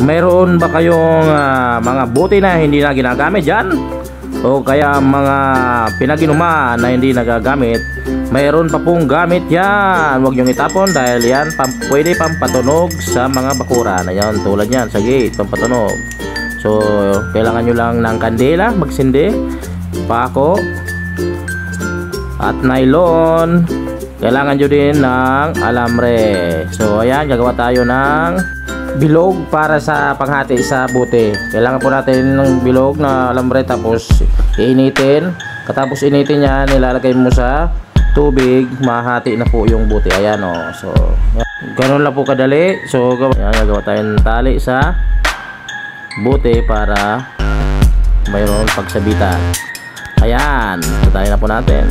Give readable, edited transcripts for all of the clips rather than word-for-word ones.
Mayroon ba kayong mga buti na hindi na ginagamit dyan? O kaya mga pinag-inuman na hindi nagagamit? Mayroon pa pong gamit yan. Huwag nyong itapon dahil yan pwede pampatunog sa mga bakuran. Ayan, tulad yan sa gate, pampatunog. So kailangan nyo lang ng kandila, magsindi, pako at nylon. Kailangan nyo din ng alambre. So ayan, gagawa tayo ng bilog para sa panghati sa buti. Kailangan po natin ng bilog na alambre, tapos iinitin. Katapos initin yan, nilalagay mo sa tubig, mahati na po yung buti. Ayan o. So ganun lang po kadali. So ayan, gagawa tayo ng tali sa buti para mayroon pagsabitan. Ayan, tayo na po natin.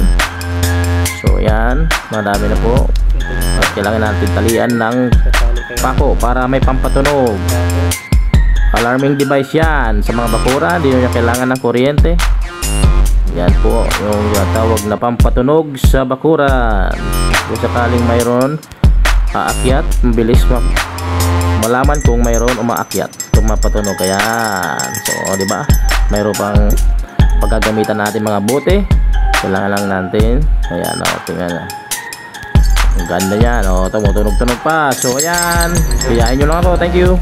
So ayan, madami na po. At kailangan natin talian ng pako para may pampatunog. Alarming device yan sa mga bakura, hindi nyo kailangan ng kuryente. Yan po yung tawag na pampatunog sa bakura. Kung sakaling mayroon aakyat, mabilis malaman kung mayroon umaakyat, tumapatunog. Ayan. So di ba, mayroon pang paggagamitan natin mga bote. Kailangan lang natin, ayan o, tingnan na. Ang ganda yan, o, tumutunog-tunog pa. So ayan, piyain nyo lang ako. Thank you.